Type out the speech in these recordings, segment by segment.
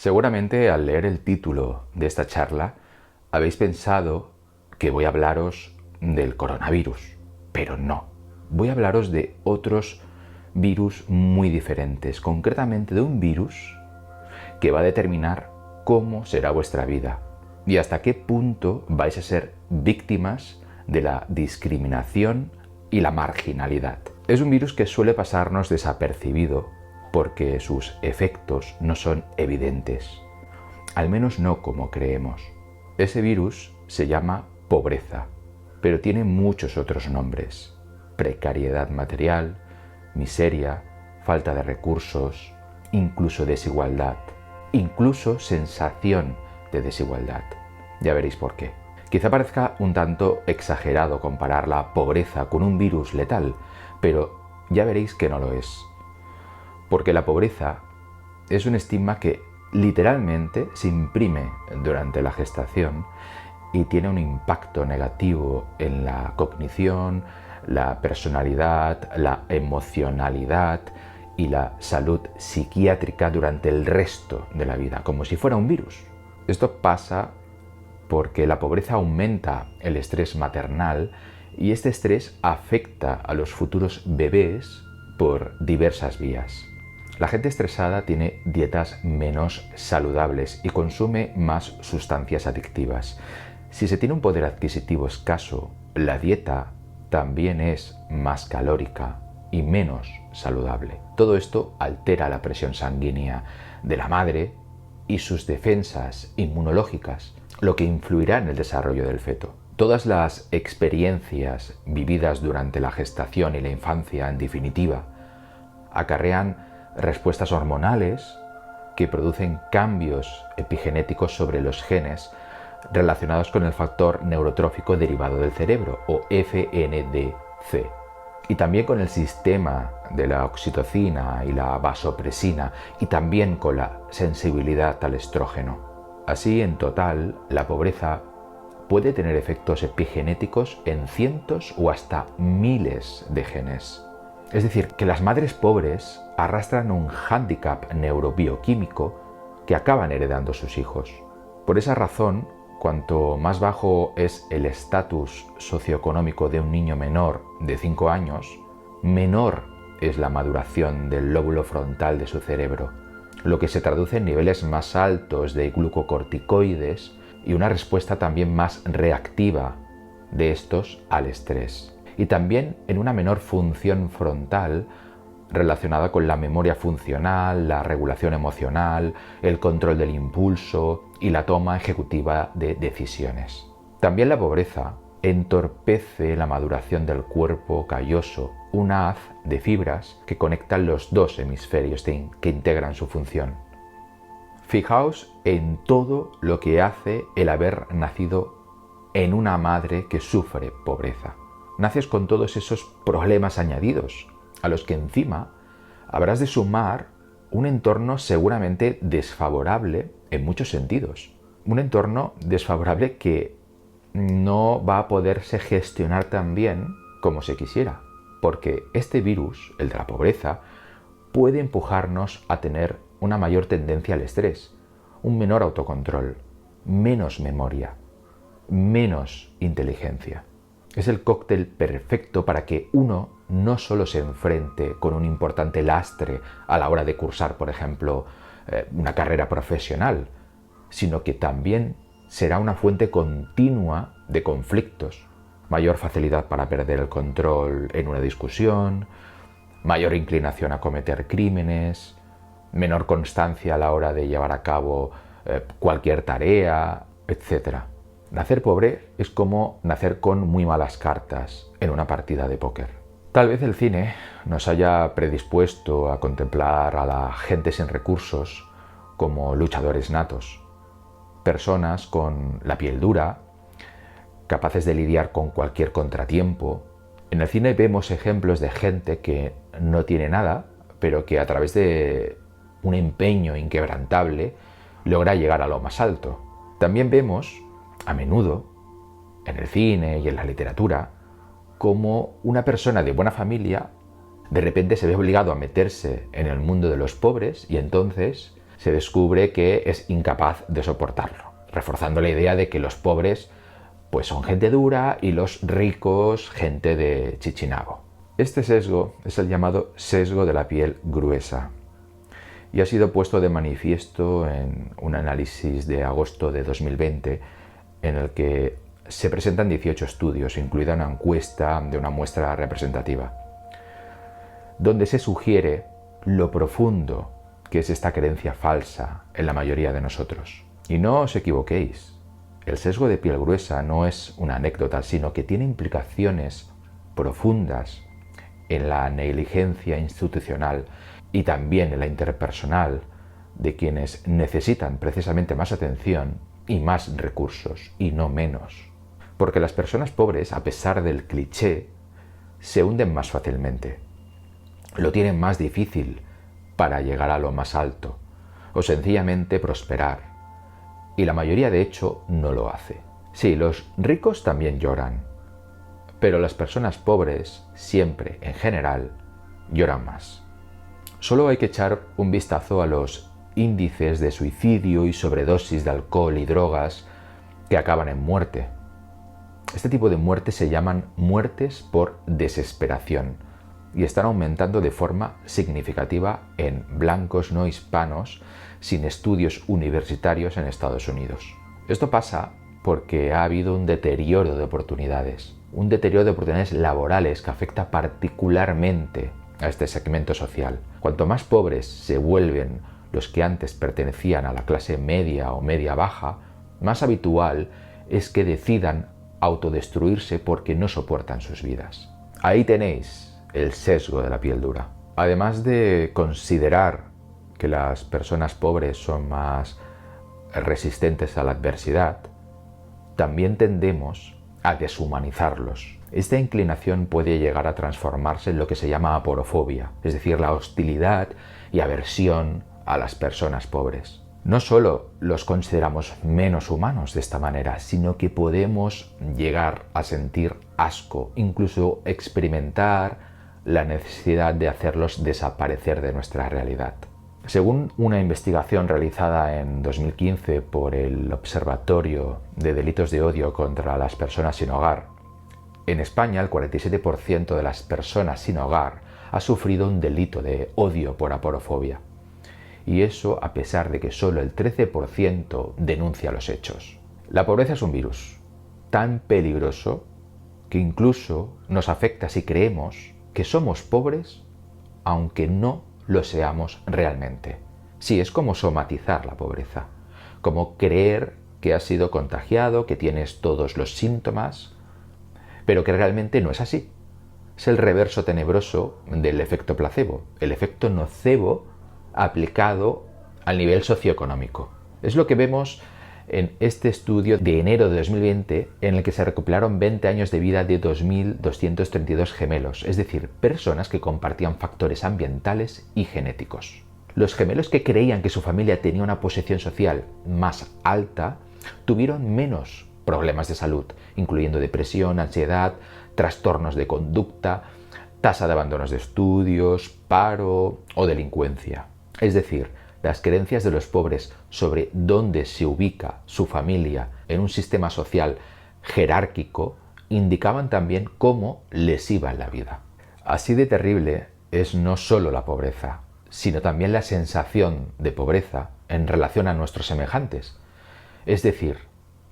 Seguramente al leer el título de esta charla habéis pensado que voy a hablaros del coronavirus, pero no. Voy a hablaros de otros virus muy diferentes, concretamente de un virus que va a determinar cómo será vuestra vida y hasta qué punto vais a ser víctimas de la discriminación y la marginalidad. Es un virus que suele pasarnos desapercibido porque sus efectos no son evidentes, al menos no como creemos. Ese virus se llama pobreza, pero tiene muchos otros nombres: precariedad material, miseria, falta de recursos, incluso desigualdad, incluso sensación de desigualdad. Ya veréis por qué. Quizá parezca un tanto exagerado comparar la pobreza con un virus letal, pero ya veréis que no lo es. Porque la pobreza es un estigma que literalmente se imprime durante la gestación y tiene un impacto negativo en la cognición, la personalidad, la emocionalidad y la salud psiquiátrica durante el resto de la vida, como si fuera un virus. Esto pasa porque la pobreza aumenta el estrés maternal y este estrés afecta a los futuros bebés por diversas vías. La gente estresada tiene dietas menos saludables y consume más sustancias adictivas. Si se tiene un poder adquisitivo escaso, la dieta también es más calórica y menos saludable. Todo esto altera la presión sanguínea de la madre y sus defensas inmunológicas, lo que influirá en el desarrollo del feto. Todas las experiencias vividas durante la gestación y la infancia, en definitiva, acarrean respuestas hormonales que producen cambios epigenéticos sobre los genes relacionados con el factor neurotrófico derivado del cerebro, o FNDC, y también con el sistema de la oxitocina y la vasopresina, y también con la sensibilidad al estrógeno. Así, en total, la pobreza puede tener efectos epigenéticos en cientos o hasta miles de genes. Es decir, que las madres pobres arrastran un hándicap neurobioquímico que acaban heredando sus hijos. Por esa razón, cuanto más bajo es el estatus socioeconómico de un niño menor de 5 años, menor es la maduración del lóbulo frontal de su cerebro, lo que se traduce en niveles más altos de glucocorticoides y una respuesta también más reactiva de estos al estrés. Y también en una menor función frontal relacionada con la memoria funcional, la regulación emocional, el control del impulso y la toma ejecutiva de decisiones. También la pobreza entorpece la maduración del cuerpo calloso, un haz de fibras que conectan los dos hemisferios que integran su función. Fijaos en todo lo que hace el haber nacido en una madre que sufre pobreza. Naces con todos esos problemas añadidos, a los que encima habrás de sumar un entorno seguramente desfavorable en muchos sentidos. Un entorno desfavorable que no va a poderse gestionar tan bien como se quisiera, porque este virus, el de la pobreza, puede empujarnos a tener una mayor tendencia al estrés, un menor autocontrol, menos memoria, menos inteligencia. Es el cóctel perfecto para que uno no solo se enfrente con un importante lastre a la hora de cursar, por ejemplo, una carrera profesional, sino que también será una fuente continua de conflictos, mayor facilidad para perder el control en una discusión, mayor inclinación a cometer crímenes, menor constancia a la hora de llevar a cabo cualquier tarea, etc. Nacer pobre es como nacer con muy malas cartas en una partida de póker. Tal vez el cine nos haya predispuesto a contemplar a la gente sin recursos como luchadores natos, personas con la piel dura, capaces de lidiar con cualquier contratiempo. En el cine vemos ejemplos de gente que no tiene nada, pero que a través de un empeño inquebrantable logra llegar a lo más alto. También vemos a menudo, en el cine y en la literatura, como una persona de buena familia de repente se ve obligado a meterse en el mundo de los pobres y entonces se descubre que es incapaz de soportarlo, reforzando la idea de que los pobres pues son gente dura y los ricos gente de Chichinabo. Este sesgo es el llamado sesgo de la piel gruesa y ha sido puesto de manifiesto en un análisis de agosto de 2020 en el que se presentan 18 estudios, incluida una encuesta de una muestra representativa, donde se sugiere lo profundo que es esta creencia falsa en la mayoría de nosotros. Y no os equivoquéis, el sesgo de piel gruesa no es una anécdota, sino que tiene implicaciones profundas en la negligencia institucional y también en la interpersonal de quienes necesitan precisamente más atención y más recursos, y no menos. Porque las personas pobres, a pesar del cliché, se hunden más fácilmente. Lo tienen más difícil para llegar a lo más alto, o sencillamente prosperar. Y la mayoría, de hecho, no lo hace. Sí, los ricos también lloran, pero las personas pobres, siempre, en general, lloran más. Solo hay que echar un vistazo a los índices de suicidio y sobredosis de alcohol y drogas que acaban en muerte. Este tipo de muertes se llaman muertes por desesperación y están aumentando de forma significativa en blancos no hispanos sin estudios universitarios en Estados Unidos. Esto pasa porque ha habido un deterioro de oportunidades laborales que afecta particularmente a este segmento social. Cuanto más pobres se vuelven los que antes pertenecían a la clase media o media baja, más habitual es que decidan autodestruirse porque no soportan sus vidas. Ahí tenéis el sesgo de la piel dura. Además de considerar que las personas pobres son más resistentes a la adversidad, también tendemos a deshumanizarlos. Esta inclinación puede llegar a transformarse en lo que se llama aporofobia, es decir, la hostilidad y aversión a las personas pobres. No solo los consideramos menos humanos de esta manera, sino que podemos llegar a sentir asco, incluso experimentar la necesidad de hacerlos desaparecer de nuestra realidad. Según una investigación realizada en 2015 por el Observatorio de Delitos de Odio contra las Personas sin Hogar, en España el 47% de las personas sin hogar ha sufrido un delito de odio por aporofobia. Y eso a pesar de que solo el 13% denuncia los hechos. La pobreza es un virus tan peligroso que incluso nos afecta si creemos que somos pobres aunque no lo seamos realmente. Sí, es como somatizar la pobreza, como creer que has sido contagiado, que tienes todos los síntomas, pero que realmente no es así. Es el reverso tenebroso del efecto placebo, el efecto nocebo aplicado al nivel socioeconómico. Es lo que vemos en este estudio de enero de 2020 en el que se recopilaron 20 años de vida de 2.232 gemelos, es decir, personas que compartían factores ambientales y genéticos. Los gemelos que creían que su familia tenía una posición social más alta tuvieron menos problemas de salud, incluyendo depresión, ansiedad, trastornos de conducta, tasa de abandonos de estudios, paro o delincuencia. Es decir, las creencias de los pobres sobre dónde se ubica su familia en un sistema social jerárquico indicaban también cómo les iba en la vida. Así de terrible es no solo la pobreza, sino también la sensación de pobreza en relación a nuestros semejantes. Es decir,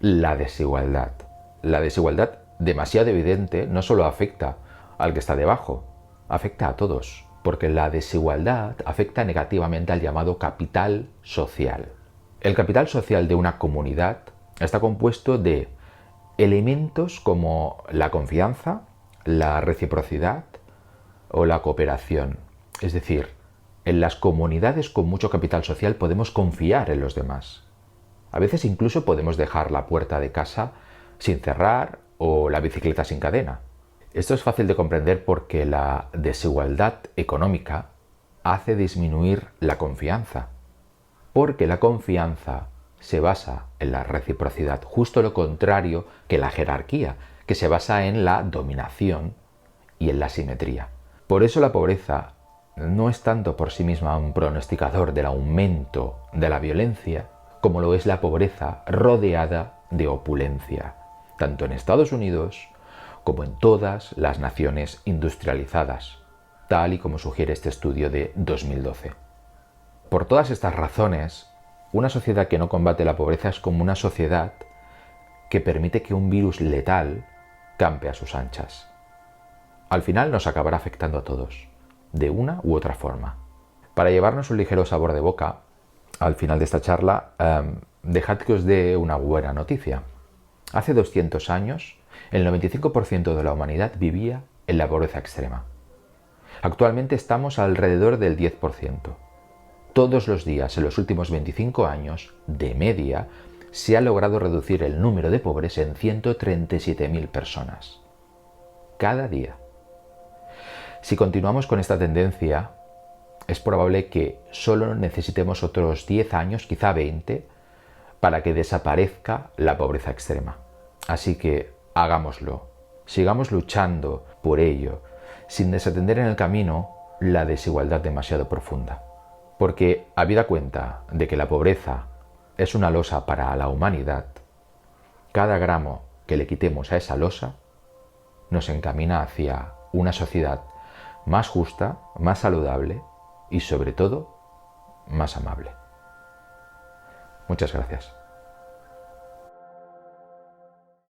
la desigualdad. La desigualdad demasiado evidente no solo afecta al que está debajo, afecta a todos, porque la desigualdad afecta negativamente al llamado capital social. El capital social de una comunidad está compuesto de elementos como la confianza, la reciprocidad o la cooperación. Es decir, en las comunidades con mucho capital social podemos confiar en los demás. A veces incluso podemos dejar la puerta de casa sin cerrar o la bicicleta sin cadena. Esto es fácil de comprender porque la desigualdad económica hace disminuir la confianza, porque la confianza se basa en la reciprocidad, justo lo contrario que la jerarquía, que se basa en la dominación y en la simetría. Por eso la pobreza no es tanto por sí misma un pronosticador del aumento de la violencia, como lo es la pobreza rodeada de opulencia, tanto en Estados Unidos como en todas las naciones industrializadas, tal y como sugiere este estudio de 2012. Por todas estas razones, una sociedad que no combate la pobreza es como una sociedad que permite que un virus letal campe a sus anchas. Al final nos acabará afectando a todos, de una u otra forma. Para llevarnos un ligero sabor de boca, al final de esta charla, dejad que os dé una buena noticia. Hace 200 años, el 95% de la humanidad vivía en la pobreza extrema. Actualmente estamos alrededor del 10%. Todos los días en los últimos 25 años, de media, se ha logrado reducir el número de pobres en 137.000 personas. Cada día. Si continuamos con esta tendencia, es probable que solo necesitemos otros 10 años, quizá 20, para que desaparezca la pobreza extrema. Así que hagámoslo. Sigamos luchando por ello, sin desatender en el camino la desigualdad demasiado profunda. Porque, habida cuenta de que la pobreza es una losa para la humanidad, cada gramo que le quitemos a esa losa nos encamina hacia una sociedad más justa, más saludable y, sobre todo, más amable. Muchas gracias.